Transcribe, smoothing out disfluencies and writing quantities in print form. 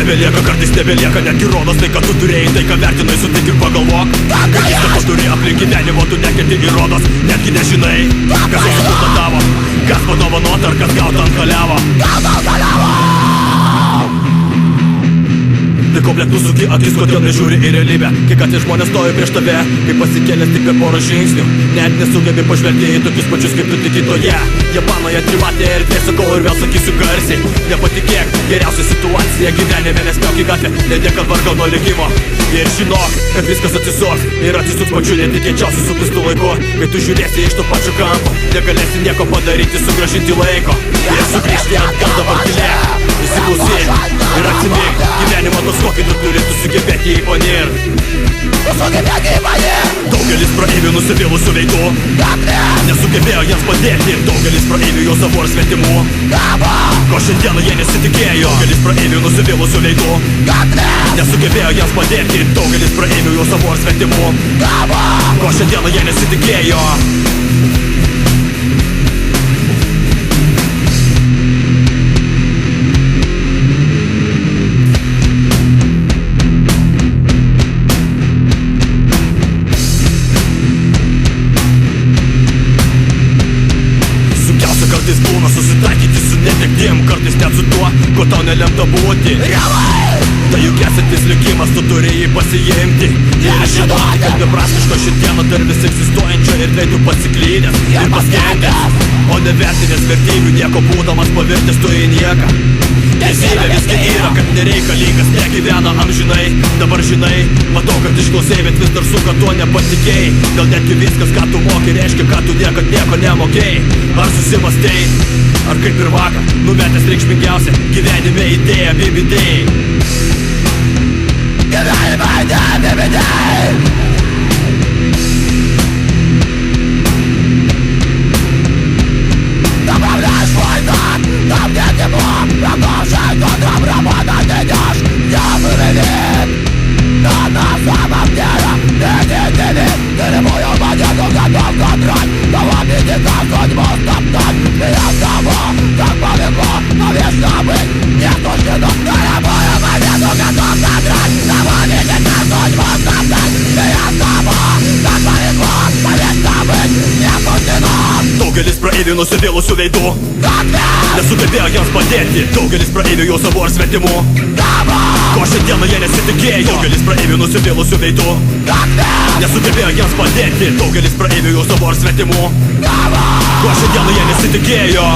nebelieka, kartais nebelieka netgi rodos. Tai, ką tu turėjai, tai, ką vertinai, sutik ir pagalvok. Kad viską, ko turi aplink gyvenimo, tu nekenti ir rodos. Netgi nežinai, kas jau sukurta tavo, kas padovanota ar kas gauta ant kaliavo. Tai komplet nusuki akis, kodėl nežiūri į realybę. Kai ką tie žmonės stovi prieš tave, kai pasikėlęs tik per porą žingsnių. Net nesugebi pažvelgti į tokius pačius kaip tu tiki toje. Japanoje trimatė erdvė, sakau ir vėl sakysiu garsiai. Nepatikėk, geriausia situacija gyvenime, nespjauk į gatvę, nedėk ant vargo nuo likimo. Ir žinok, kad viskas atsisuks ir atsisuks pačiu netikėčiausiu supistu laiku. Kai tu žiūrėsi iš to pačio kampo, negalėsi nieko padaryti, sugrąžinti laiko. Ir sugrįžti atgal dabar tylėk, įsiklausyk ir atsimink. Gyvenimo tos kokį tu turi, tu sugebėti į panirt. Daugelis praeivių nusivylusių veikų nesugebėjo jiems padėti. Daugelis praeivių jau savo ar svetimų, ko šiandieną jie nesitikėjo. Daugelis praeivių nusivylusių veikų nesugebėjo jiems padėti. Daugelis praeivių jau savo ar svetimų, ko šiandieną jie nesitikėjo. Kartais būna susitaikyti su netektim, kartais net su tuo, ko tau nelemta būti. Tai juk esantis likimas, tu turi jį pasiimti. Ir žinok, kad beprasmiško šiandieną dar vis egzistuojančio ir tai tu pasiklydęs ir paskendęs, o nevertinės vertybių nieko būdamas pavirtęs tu į nieką. Teisybė visgi yra, kad nereikalingas, negyvena amžinai. Dabar žinai, matau, kad išklausai, bet vis dar suka tuo nepatikėjai. Gal netgi viskas, ką tu moki, reiškia, kad tu niekad nieko nemokėjai. Ar susimastei, ar kaip ir vakar, numetęs reikšmingiausią gyvenime idėją BBD. Gyvenime idėja BBD. Направляешь свой знак, там где тепло, продолжай, но там работа не идешь, не выверит. Но на самом деле ты любую монету готов контроль, кого видит судьбу стоптать. И от того, как повезло, но вечно быть не суждено. На любую монету готов контроль, кого видит судьбу стоптать. И от того, как повезло, но вечно быть не суждено. Daugelis praeivių nusivylusių veidų nesugebėjo jiems padėti. Daugelis praeivių jau savo ar svetimų, ko šiandieną jie nesitikėjo. Daugelis praeivių nusivylusių veidų nesugebėjo jiems padėti. Daugelis praeivių jau savo ar svetimų, ko šiandieną jie nesitikėjo.